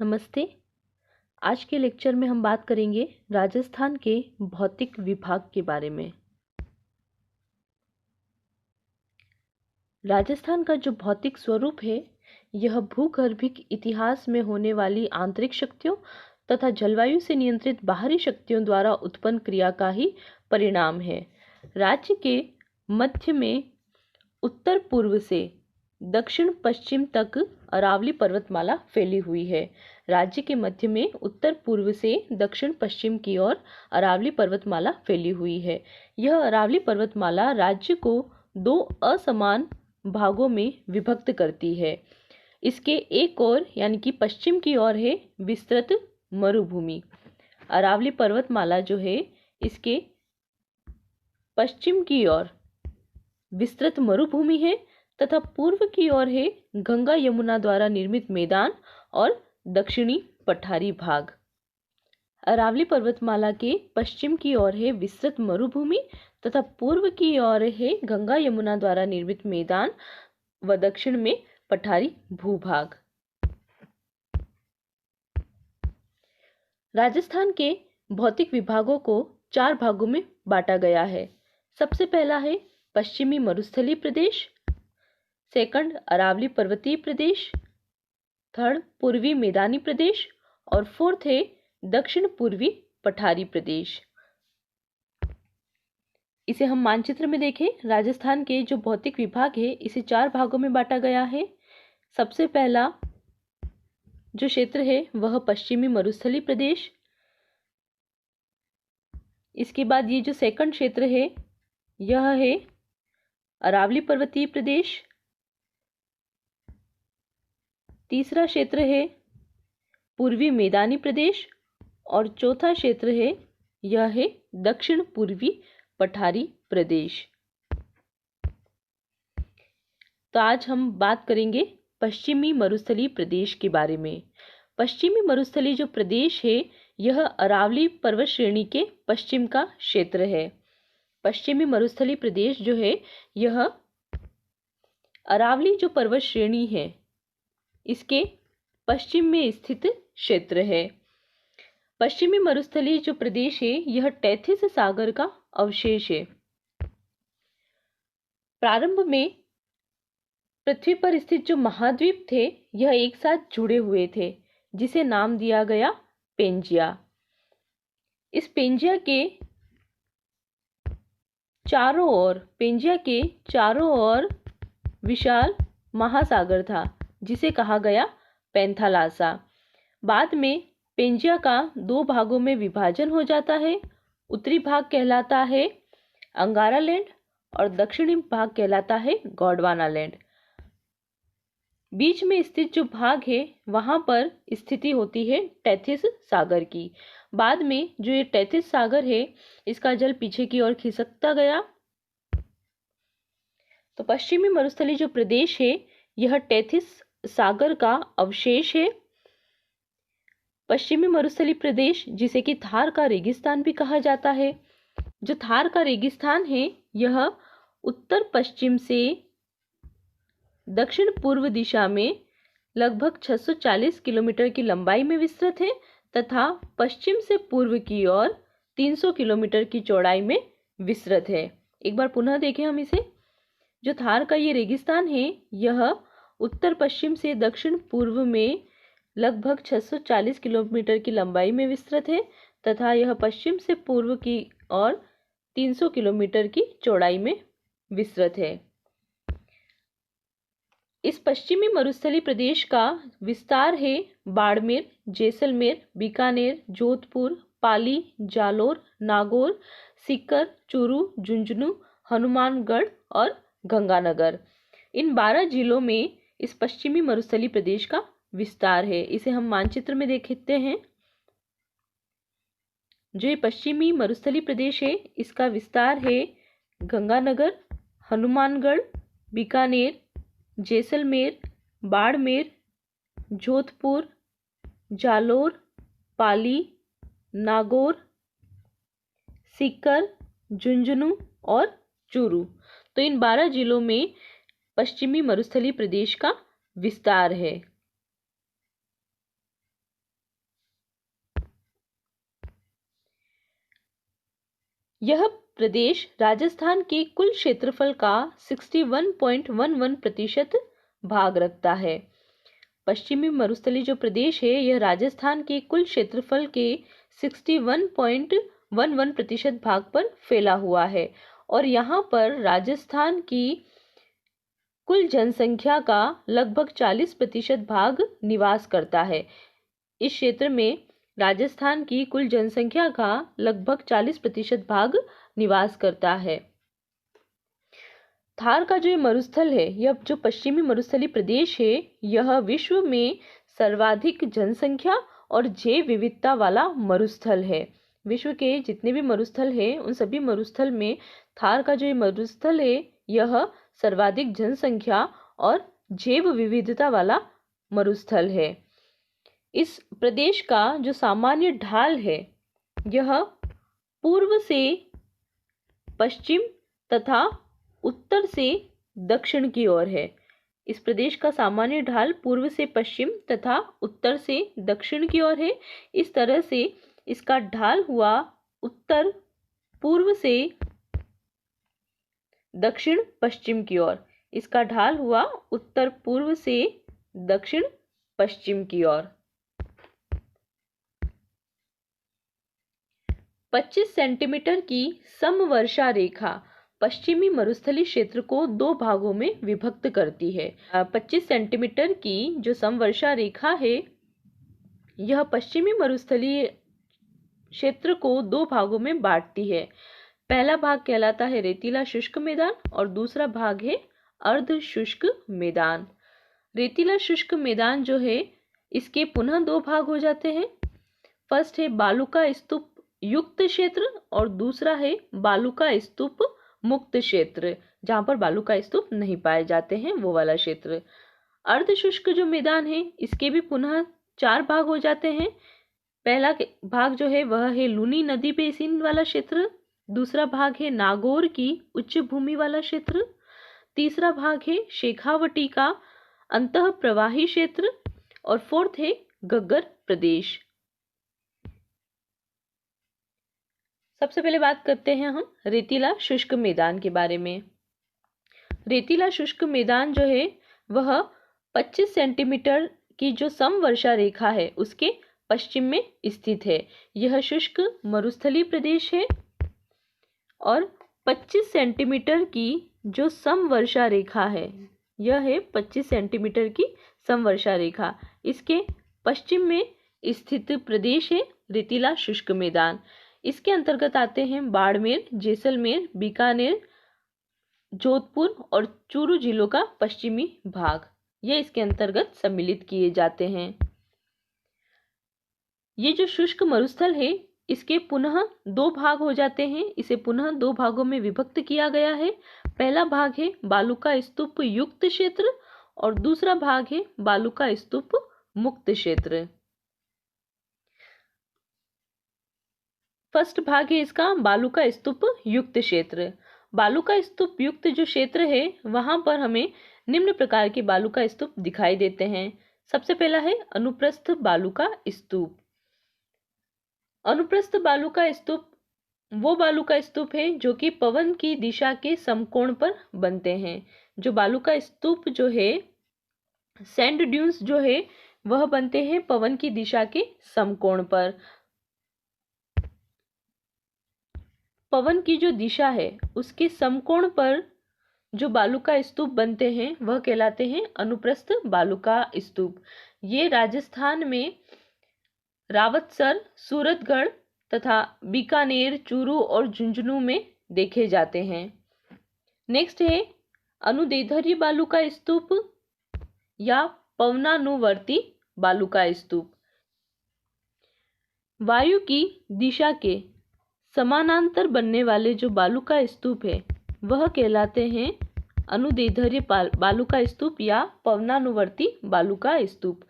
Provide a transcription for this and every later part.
नमस्ते। आज के लेक्चर में हम बात करेंगे राजस्थान के भौतिक विभाग के बारे में। राजस्थान का जो भौतिक स्वरूप है यह भूगर्भिक इतिहास में होने वाली आंतरिक शक्तियों तथा जलवायु से नियंत्रित बाहरी शक्तियों द्वारा उत्पन्न क्रिया का ही परिणाम है। राज्य के मध्य में उत्तर पूर्व से दक्षिण पश्चिम तक अरावली पर्वतमाला फैली हुई है। राज्य के मध्य में उत्तर पूर्व से दक्षिण पश्चिम की ओर अरावली पर्वतमाला फैली हुई है। यह अरावली पर्वतमाला राज्य को दो असमान भागों में विभक्त करती है। इसके एक ओर यानी कि पश्चिम की ओर है विस्तृत मरुभूमि। अरावली पर्वतमाला जो है इसके पश्चिम की ओर विस्तृत मरुभूमि है तथा पूर्व की ओर है गंगा यमुना द्वारा निर्मित मैदान और दक्षिणी पठारी भाग। अरावली पर्वतमाला के पश्चिम की ओर है विस्तृत मरुभूमि तथा पूर्व की ओर है गंगा यमुना द्वारा निर्मित मैदान व दक्षिण में पठारी भूभाग। राजस्थान के भौतिक विभागों को 4 भागों में बांटा गया है। सबसे पहला है पश्चिमी मरुस्थलीय प्रदेश, सेकंड अरावली पर्वतीय प्रदेश, थर्ड पूर्वी मैदानी प्रदेश और फोर्थ है दक्षिण पूर्वी पठारी प्रदेश। इसे हम मानचित्र में देखें। राजस्थान के जो भौतिक विभाग है इसे 4 भागों में बांटा गया है। सबसे पहला जो क्षेत्र है वह पश्चिमी मरुस्थलीय प्रदेश। इसके बाद ये जो सेकंड क्षेत्र है यह है अरावली पर्वतीय प्रदेश। तीसरा क्षेत्र है पूर्वी मैदानी प्रदेश और चौथा क्षेत्र है यह है दक्षिण पूर्वी पठारी प्रदेश। तो आज हम बात करेंगे पश्चिमी मरुस्थलीय प्रदेश के बारे में। पश्चिमी मरुस्थलीय जो प्रदेश है यह अरावली पर्वत श्रेणी के पश्चिम का क्षेत्र है। पश्चिमी मरुस्थलीय प्रदेश जो है यह अरावली जो पर्वत श्रेणी है इसके पश्चिम में स्थित क्षेत्र है। पश्चिमी मरुस्थलीय जो प्रदेश है यह टेथिस सागर का अवशेष है। प्रारंभ में पृथ्वी पर स्थित जो महाद्वीप थे यह एक साथ जुड़े हुए थे जिसे नाम दिया गया पेंजिया। इस पेंजिया के चारों ओर विशाल महासागर था जिसे कहा गया पैंथालासा। बाद में पेंजिया का 2 भागों में विभाजन हो जाता है। उत्तरी भाग कहलाता है अंगारा लैंड और दक्षिणी भाग कहलाता है गोंडवाना लैंड। बीच में स्थित जो भाग है वहां पर स्थिति होती है टेथिस सागर की। बाद में जो ये टेथिस सागर है इसका जल पीछे की ओर खिसकता गया। तो पश्चिमी मरुस्थलीय जो प्रदेश है यह टेथिस सागर का अवशेष है। पश्चिमी मरुस्थलीय प्रदेश जिसे कि थार का रेगिस्तान भी कहा जाता है। जो थार का रेगिस्तान है यह उत्तर पश्चिम से दक्षिण पूर्व दिशा में लगभग 640 किलोमीटर की लंबाई में विस्तृत है तथा पश्चिम से पूर्व की ओर 300 किलोमीटर की चौड़ाई में विस्तृत है। एक बार पुनः देखें हम इसे। जो थार का ये रेगिस्तान है यह उत्तर पश्चिम से दक्षिण पूर्व में लगभग 640 किलोमीटर की लंबाई में विस्तृत है तथा यह पश्चिम से पूर्व की ओर 300 किलोमीटर की चौड़ाई में विस्तृत है। इस पश्चिमी मरुस्थलीय प्रदेश का विस्तार है बाड़मेर, जैसलमेर, बीकानेर, जोधपुर, पाली, जालोर, नागौर, सीकर, चूरू, झुंझुनू, हनुमानगढ़ और गंगानगर। इन 12 जिलों में इस पश्चिमी मरुस्थलीय प्रदेश का विस्तार है। इसे हम मानचित्र में देखते हैं। जो ये पश्चिमी मरुस्थलीय प्रदेश है इसका विस्तार है गंगानगर, हनुमानगढ़, बीकानेर, जैसलमेर, बाड़मेर, जोधपुर, जालोर, पाली, नागौर, सीकर, झुंझुनू और चूरू। तो इन 12 जिलों में पश्चिमी मरुस्थलीय प्रदेश का विस्तार है। यह प्रदेश राजस्थान के कुल क्षेत्रफल का 61.11% भाग रखता है। पश्चिमी मरुस्थलीय जो प्रदेश है यह राजस्थान के कुल क्षेत्रफल के 61.11% भाग पर फैला हुआ है और यहाँ पर राजस्थान की कुल जनसंख्या का लगभग 40% भाग निवास करता है। इस क्षेत्र में राजस्थान की कुल जनसंख्या का लगभग 40% भाग निवास करता है। थार का जो मरुस्थल है, यह जो पश्चिमी मरुस्थलीय प्रदेश है, यह विश्व में सर्वाधिक जनसंख्या और जैव विविधता वाला मरुस्थल है। विश्व के जितने भी मरुस्थल है उन सभी मरुस्थल में थार का जो मरुस्थल है यह सर्वाधिक जनसंख्या और जैव विविधता वाला मरुस्थल है। इस प्रदेश का जो सामान्य ढाल है यह पूर्व से पश्चिम तथा उत्तर से दक्षिण की ओर है। इस प्रदेश का सामान्य ढाल पूर्व से पश्चिम तथा उत्तर से दक्षिण की ओर है। इस तरह से इसका ढाल हुआ उत्तर पूर्व से दक्षिण पश्चिम की ओर। इसका ढाल हुआ उत्तर पूर्व से दक्षिण पश्चिम की ओर। 25 सेंटीमीटर की समवर्षा रेखा पश्चिमी मरुस्थलीय क्षेत्र को दो भागों में विभक्त करती है। 25 सेंटीमीटर की जो समवर्षा रेखा है यह पश्चिमी मरुस्थलीय क्षेत्र को दो भागों में बांटती है। पहला भाग कहलाता है रेतीला शुष्क मैदान और दूसरा भाग है अर्ध शुष्क मैदान। रेतीला शुष्क मैदान जो है इसके पुनः दो भाग हो जाते हैं। फर्स्ट है बालू का स्तूप युक्त क्षेत्र और दूसरा है बालू का स्तूप मुक्त क्षेत्र, जहां पर बालू का स्तूप नहीं पाए जाते हैं वो वाला क्षेत्र। अर्ध शुष्क जो मैदान है इसके भी पुनः 4 भाग हो जाते हैं। पहला भाग जो है वह है लूनी नदी बेसिन वाला क्षेत्र, दूसरा भाग है नागौर की उच्च भूमि वाला क्षेत्र, तीसरा भाग है शेखावटी का अंतः प्रवाही क्षेत्र और फोर्थ है घग्गर प्रदेश। सबसे पहले बात करते हैं हम रेतीला शुष्क मैदान के बारे में। रेतीला शुष्क मैदान जो है वह 25 सेंटीमीटर की जो समवर्षा रेखा है उसके पश्चिम में स्थित है। यह शुष्क मरुस्थलीय प्रदेश है और 25 सेंटीमीटर की जो समवर्षा रेखा है यह है 25 सेंटीमीटर की समवर्षा रेखा। इसके पश्चिम में स्थित प्रदेश है रेतीला शुष्क मैदान। इसके अंतर्गत आते हैं बाड़मेर, जैसलमेर, बीकानेर, जोधपुर और चूरू जिलों का पश्चिमी भाग। ये इसके अंतर्गत सम्मिलित किए जाते हैं। ये जो शुष्क मरुस्थल है इसके पुनः दो भाग हो जाते हैं। इसे पुनः दो भागों में विभक्त किया गया है। पहला भाग है बालू का स्तूप युक्त क्षेत्र और दूसरा भाग है बालू का स्तूप मुक्त क्षेत्र। फर्स्ट भाग है इसका बालू का स्तूप युक्त क्षेत्र। बालू का स्तूप युक्त जो क्षेत्र है वहां पर हमें निम्न प्रकार के बालू का स्तूप दिखाई देते हैं। सबसे पहला है अनुप्रस्थ बालू का स्तूप। अनुप्रस्थ बालू का स्तूप वो बालू का स्तूप है जो कि पवन की दिशा के समकोण पर बनते हैं। जो बालू का स्तूप जो है सैंड ड्यून्स जो है वह बनते हैं पवन की दिशा के समकोण पर। पवन की जो दिशा है उसके समकोण पर जो बालू का स्तूप बनते हैं वह कहलाते हैं अनुप्रस्थ बालू का स्तूप। ये राजस्थान में रावतसर, सूरतगढ़ तथा बीकानेर, चूरू और झुंझुनू में देखे जाते हैं। नेक्स्ट है अनुदैर्ध्य बालू का स्तूप या पवनानुवर्ती बालू का स्तूप। वायु की दिशा के समानांतर बनने वाले जो बालू का स्तूप है वह कहलाते हैं अनुदैर्ध्य बालू का स्तूप या पवनानुवर्ती बालू का स्तूप।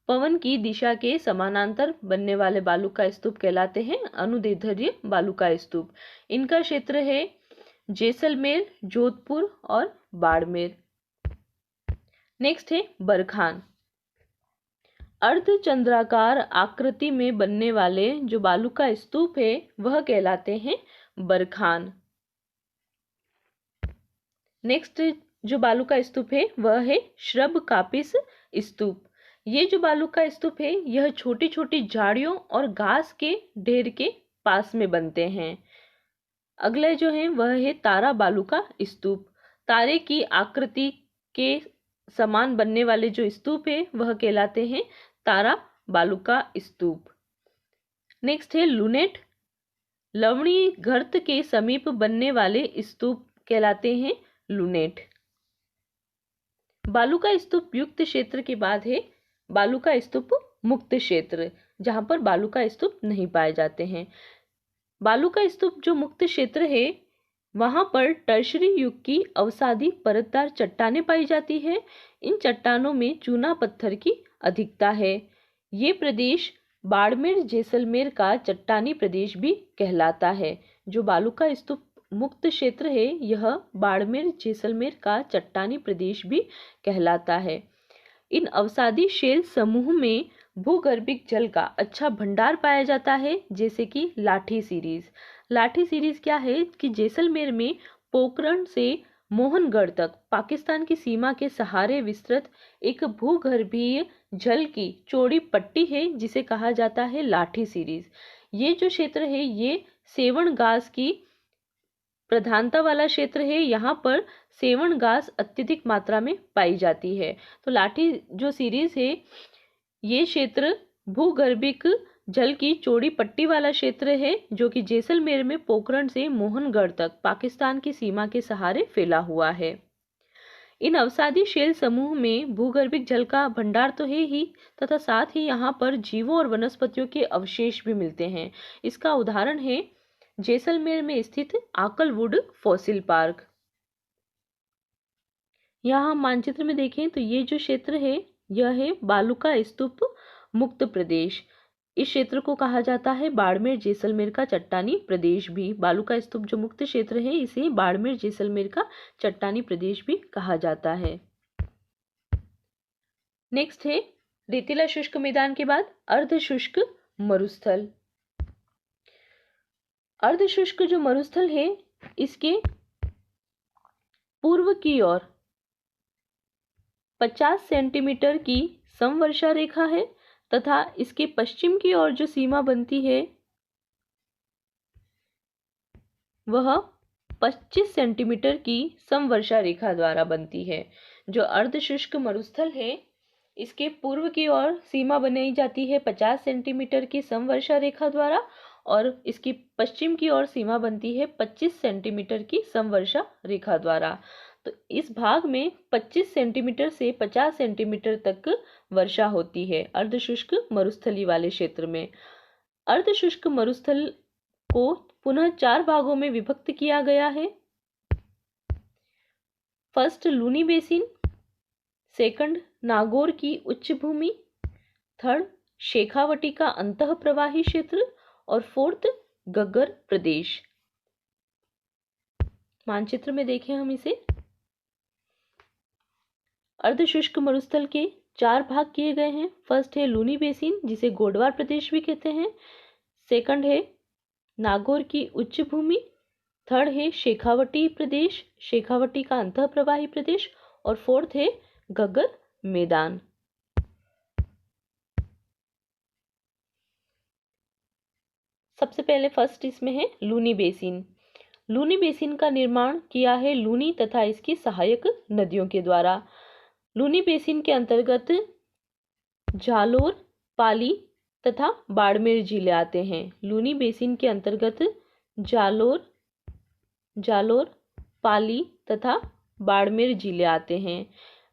पवन की दिशा के समानांतर बनने वाले बालू का स्तूप कहलाते हैं अनुदैर्ध्य बालू का स्तूप। इनका क्षेत्र है जैसलमेर, जोधपुर और बाड़मेर। नेक्स्ट है बरखान। अर्धचंद्राकार आकृति में बनने वाले जो बालू का स्तूप है वह कहलाते हैं बरखान। नेक्स्ट जो बालू का स्तूप है वह है श्रबकापिस स्तूप। ये जो बालू का स्तूप है यह छोटी छोटी झाड़ियों और घास के ढेर के पास में बनते हैं। अगला जो है वह है तारा बालू का स्तूप। तारे की आकृति के समान बनने वाले जो स्तूप है वह कहलाते हैं तारा बालू का स्तूप। नेक्स्ट है लूनेट। लवणीय गर्त के समीप बनने वाले स्तूप कहलाते हैं लूनेट। बालू का स्तूप युक्त क्षेत्र के बाद है बालू का स्तूप मुक्त क्षेत्र, जहां पर बालू का स्तूप नहीं पाए जाते हैं। बालू का स्तूप जो मुक्त क्षेत्र है वहां पर टर्शरी युग की अवसादी परतदार चट्टानें पाई जाती है। इन चट्टानों में चूना पत्थर की अधिकता है। ये प्रदेश बाड़मेर जैसलमेर का चट्टानी प्रदेश भी कहलाता है। जो बालू का स्तूप मुक्त क्षेत्र है यह बाड़मेर जैसलमेर का चट्टानी प्रदेश भी कहलाता है। इन अवसादी शेल समूह में भूगर्भिक जल का अच्छा भंडार पाया जाता है, जैसे कि लाठी सीरीज। लाठी सीरीज क्या है कि जैसलमेर में पोखरण से मोहनगढ़ तक पाकिस्तान की सीमा के सहारे विस्तृत एक भूगर्भीय जल की चौड़ी पट्टी है, जिसे कहा जाता है लाठी सीरीज। ये जो क्षेत्र है ये सेवण घास की प्रधानता वाला क्षेत्र है। यहाँ पर सेवण घास अत्यधिक मात्रा में पाई जाती है। तो लाठी जो सीरीज है ये क्षेत्र भूगर्भिक जल की चौड़ी पट्टी वाला क्षेत्र है, जो कि जैसलमेर में पोखरण से मोहनगढ़ तक पाकिस्तान की सीमा के सहारे फैला हुआ है। इन अवसादी शेल समूह में भूगर्भिक जल का भंडार तो है ही, तथा साथ ही यहाँ पर जीवों और वनस्पतियों के अवशेष भी मिलते हैं। इसका उदाहरण है जैसलमेर में स्थित आकलवुड फॉसिल पार्क। यहाँ हम मानचित्र में देखें तो ये जो क्षेत्र है यह है बालू का स्तूप मुक्त प्रदेश। इस क्षेत्र को कहा जाता है बाड़मेर जैसलमेर का चट्टानी प्रदेश भी। बालू का स्तूप जो मुक्त क्षेत्र है इसे बाड़मेर जैसलमेर का चट्टानी प्रदेश भी कहा जाता है। नेक्स्ट है रेतीला शुष्क मैदान के बाद अर्ध शुष्क मरुस्थल। अर्ध शुष्क जो मरुस्थल है इसके पूर्व की ओर 50 सेंटीमीटर की समवर्षा रेखा है, तथा इसके पश्चिम की ओर जो सीमा बनती है वह 25 सेंटीमीटर की समवर्षा रेखा द्वारा बनती है। जो अर्ध शुष्क मरुस्थल है इसके पूर्व की ओर सीमा बनाई जाती है 50 सेंटीमीटर की समवर्षा रेखा द्वारा, और इसकी पश्चिम की ओर सीमा बनती है 25 सेंटीमीटर की समवर्षा रेखा द्वारा। तो इस भाग में 25 सेंटीमीटर से 50 सेंटीमीटर तक वर्षा होती है अर्धशुष्क मरुस्थली वाले क्षेत्र में। अर्धशुष्क मरुस्थल को पुनः 4 भागों में विभक्त किया गया है। First Luni basin, second Nagaur की उच्च भूमि, थर्ड शेखावटी का अंतः प्रवाही क्षेत्र, और फोर्थ गग्गर प्रदेश। मानचित्र में देखें हम इसे। अर्धशुष्क मरुस्थल के 4 भाग किए गए हैं। फर्स्ट है लूनी बेसिन जिसे गोडवार प्रदेश भी कहते हैं, सेकंड है नागौर की उच्च भूमि, थर्ड है शेखावटी प्रदेश, शेखावटी का अंतः प्रवाही प्रदेश, और फोर्थ है गग्गर मैदान। सबसे पहले फर्स्ट इसमें है लूनी बेसिन। लूनी बेसिन का निर्माण किया है लूनी तथा इसकी सहायक नदियों के द्वारा। लूनी बेसिन के अंतर्गत जालोर, पाली तथा बाड़मेर जिले आते हैं। लूनी बेसिन के अंतर्गत जालोर, पाली तथा बाड़मेर जिले आते हैं।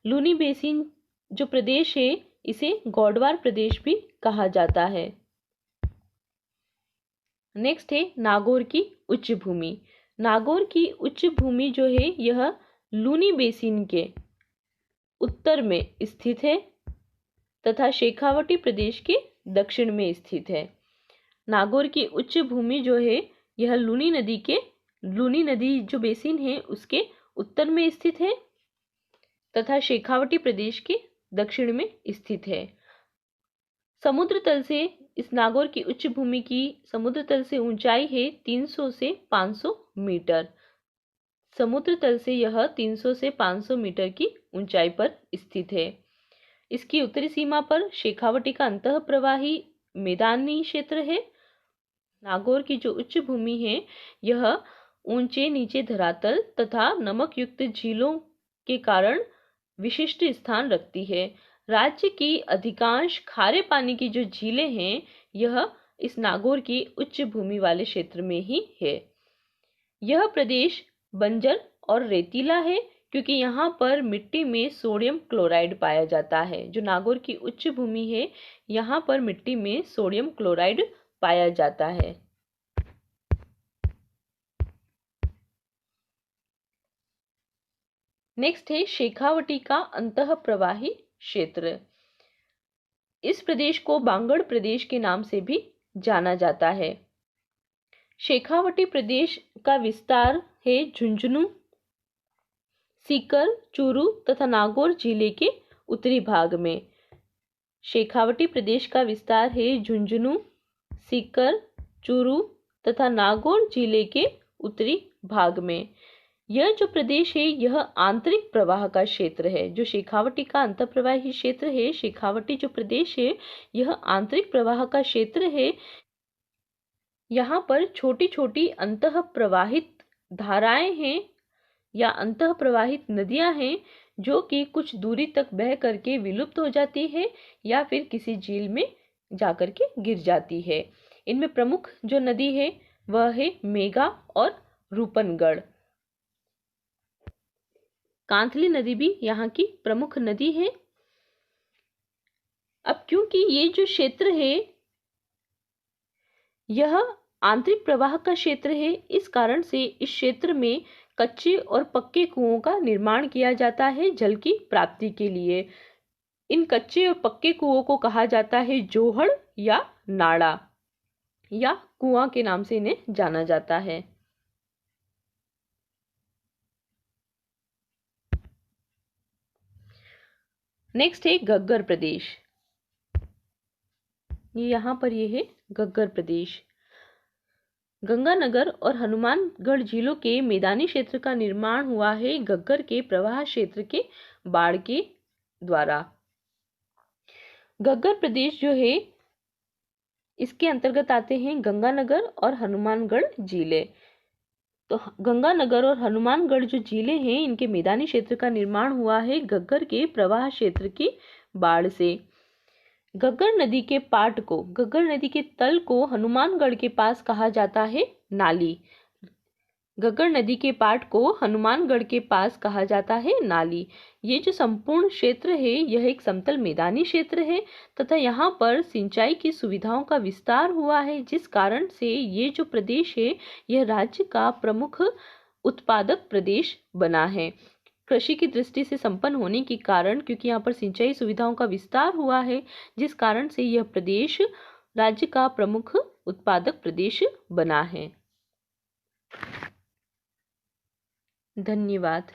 लूनी बेसिन जो प्रदेश है इसे गोडवार प्रदेश भी कहा जाता है। नेक्स्ट है नागौर की उच्च भूमि। नागौर की उच्च भूमि जो है यह लूनी बेसिन के उत्तर में स्थित है तथा शेखावटी प्रदेश के दक्षिण में स्थित है। नागौर की उच्च भूमि जो है यह लूनी नदी जो बेसिन है उसके उत्तर में स्थित है तथा शेखावटी प्रदेश के दक्षिण में स्थित है। समुद्र तल से इस नागौर की उच्च भूमि की समुद्र तल से ऊंचाई है 300 से 500 मीटर। समुद्र तल से यह 300 से 500 मीटर की ऊंचाई पर स्थित है। इसकी उत्तरी सीमा पर शेखावटी का अंतः प्रवाही मैदानी क्षेत्र है। नागौर की जो उच्च भूमि है यह ऊंचे नीचे धरातल तथा नमक युक्त झीलों के कारण विशिष्ट स्थान रखती है। राज्य की अधिकांश खारे पानी की जो झीलें हैं यह इस नागौर की उच्च भूमि वाले क्षेत्र में ही है। यह प्रदेश बंजर और रेतीला है क्योंकि यहाँ पर मिट्टी में सोडियम क्लोराइड पाया जाता है। जो नागौर की उच्च भूमि है यहाँ पर मिट्टी में सोडियम क्लोराइड पाया जाता है। नेक्स्ट है शेखावटी का अंतः प्रवाही क्षेत्र। इस प्रदेश को बांगड़ प्रदेश के नाम से भी जाना जाता है। शेखावटी प्रदेश का विस्तार है झुंझुनू, सीकर, चूरू तथा नागौर जिले के उत्तरी भाग में। शेखावटी प्रदेश का विस्तार है झुंझुनू, सीकर, चूरू तथा नागौर जिले के उत्तरी भाग में। यह जो प्रदेश है यह आंतरिक प्रवाह का क्षेत्र है। जो शेखावटी का अंतःप्रवाही क्षेत्र है, शेखावटी जो प्रदेश है यह आंतरिक प्रवाह का क्षेत्र है। यहाँ पर छोटी छोटी अंतः प्रवाहित धाराएं हैं या अंतः प्रवाहित नदियां हैं जो कि कुछ दूरी तक बह करके विलुप्त हो जाती है या फिर किसी झील में जाकर के गिर जाती है। इनमें प्रमुख जो नदी है वह है मेघा और रूपनगढ़। कांथली नदी भी यहाँ की प्रमुख नदी है। अब क्योंकि ये जो क्षेत्र है यह आंतरिक प्रवाह का क्षेत्र है, इस कारण से इस क्षेत्र में कच्चे और पक्के कुओं का निर्माण किया जाता है जल की प्राप्ति के लिए। इन कच्चे और पक्के कुओं को कहा जाता है जोहड़ या नाड़ा या कुआं के नाम से इन्हें जाना जाता है। नेक्स्ट है घग्गर प्रदेश। यहाँ पर ये है घग्गर प्रदेश। गंगानगर और हनुमानगढ़ झीलों के मैदानी क्षेत्र का निर्माण हुआ है घग्गर के प्रवाह क्षेत्र के बाढ़ के द्वारा। घग्गर प्रदेश जो है इसके अंतर्गत आते हैं गंगानगर और हनुमानगढ़ झीलें। तो गंगानगर और हनुमानगढ़ जो झीलें हैं इनके मैदानी क्षेत्र का निर्माण हुआ है घग्गर के प्रवाह क्षेत्र की बाढ़ से। घग्गर नदी के पाट को, घग्गर नदी के तल को हनुमानगढ़ के पास कहा जाता है नाली। घग्गर नदी के पाट को हनुमानगढ़ के पास कहा जाता है नाली। ये जो संपूर्ण क्षेत्र है यह एक समतल मैदानी क्षेत्र है तथा यहाँ पर सिंचाई की सुविधाओं का विस्तार हुआ है, जिस कारण से ये जो प्रदेश है यह राज्य का प्रमुख उत्पादक प्रदेश बना है। कृषि की दृष्टि से संपन्न होने के कारण, क्योंकि यहाँ पर सिंचाई सुविधाओं का विस्तार हुआ है, जिस कारण से यह प्रदेश राज्य का प्रमुख उत्पादक प्रदेश बना है। धन्यवाद।